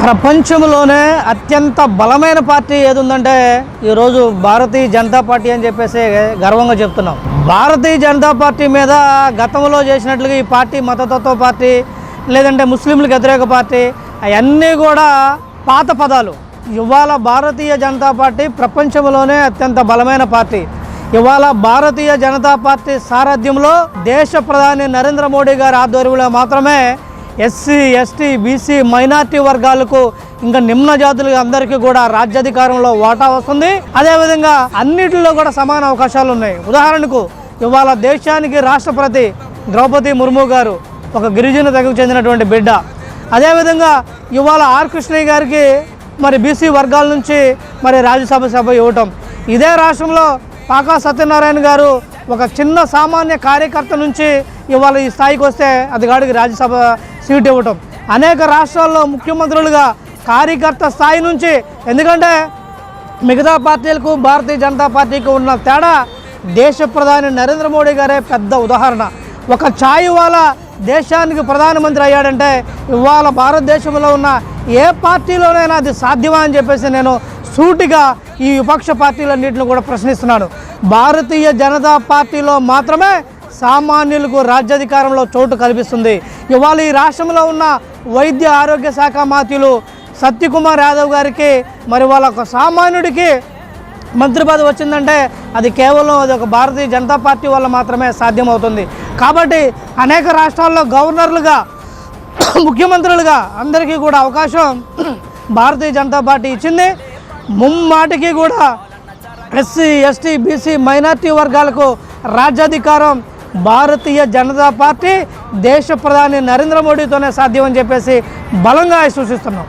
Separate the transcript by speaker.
Speaker 1: ప్రపంచంలోనే అత్యంత బలమైన పార్టీ ఏది ఉందంటే ఈరోజు భారతీయ జనతా పార్టీ అని చెప్పేసి గర్వంగా చెప్తున్నాం. భారతీయ జనతా పార్టీ మీద గతంలో చేసినట్లుగా ఈ పార్టీ మతతత్వ పార్టీ, లేదంటే ముస్లింలకు వ్యతిరేక పార్టీ, అవన్నీ కూడా పాత పదాలు. ఇవాళ భారతీయ జనతా పార్టీ ప్రపంచంలోనే అత్యంత బలమైన పార్టీ. ఇవాళ భారతీయ జనతా పార్టీ సారథ్యంలో దేశ ప్రధాని నరేంద్ర మోడీ గారి ఆధ్వర్యంలో మాత్రమే ఎస్సీ, ఎస్టీ, బీసీ, మైనార్టీ వర్గాలకు, ఇంకా నిమ్న జాతులకు అందరికీ కూడా రాజ్యాధికారంలో వాటా వస్తుంది. అదేవిధంగా అన్నిటిలో కూడా సమాన అవకాశాలు ఉన్నాయి. ఉదాహరణకు ఇవాళ దేశానికి రాష్ట్రపతి ద్రౌపది ముర్ము గారు ఒక గిరిజన తెగకు చెందినటువంటి బిడ్డ. అదేవిధంగా ఇవాళ ఆర్ కృష్ణయ్య గారికి మరి బీసీ వర్గాల నుంచి మరి రాజ్యసభ సభ ఇవ్వటం. ఇదే రాష్ట్రంలో పాకా సత్యనారాయణ గారు ఒక చిన్న సామాన్య కార్యకర్త నుంచి ఇవాళ ఈ స్థాయికి వస్తే అదిగాడికి రాజ్యసభ సీట్ ఇవ్వటం. అనేక రాష్ట్రాల్లో ముఖ్యమంత్రులుగా కార్యకర్త స్థాయి నుంచి, ఎందుకంటే మిగతా పార్టీలకు భారతీయ జనతా పార్టీకి ఉన్న తేడా దేశ ప్రధాని నరేంద్ర మోడీ గారే పెద్ద ఉదాహరణ. ఒక ఛాయ్ వాలా దేశానికి ప్రధానమంత్రి అయ్యాడంటే ఇవాళ భారతదేశంలో ఉన్న ఏ పార్టీలోనైనా అది సాధ్యమా అని చెప్పేసి నేను సూటిగా ఈ విపక్ష పార్టీలన్నింటిని కూడా ప్రశ్నిస్తున్నాను. భారతీయ జనతా పార్టీలో మాత్రమే సామాన్యులకు రాజ్యాధికారంలో చోటు కల్పిస్తుంది. ఇవాళ ఈ రాష్ట్రంలో ఉన్న వైద్య ఆరోగ్య శాఖ మంత్రులు సత్యకుమార్ యాదవ్ గారికి మరి వాళ్ళ ఒక సామాన్యుడికి మంత్రి పదవి వచ్చిందంటే అది కేవలం అది ఒక భారతీయ జనతా పార్టీ వల్ల మాత్రమే సాధ్యమవుతుంది. కాబట్టి అనేక రాష్ట్రాల్లో గవర్నర్లుగా, ముఖ్యమంత్రులుగా అందరికీ కూడా అవకాశం భారతీయ జనతా పార్టీ ఇచ్చింది. ముమ్మాటికి కూడా ఎస్సీ, ఎస్టీ, బీసీ, మైనార్టీ వర్గాలకు రాజ్యాధికారం భారతీయ జనతా పార్టీ దేశ ప్రధాని నరేంద్ర మోడీతోనే సాధ్యమని చెప్పేసి బలంగా సూచిస్తున్నాం.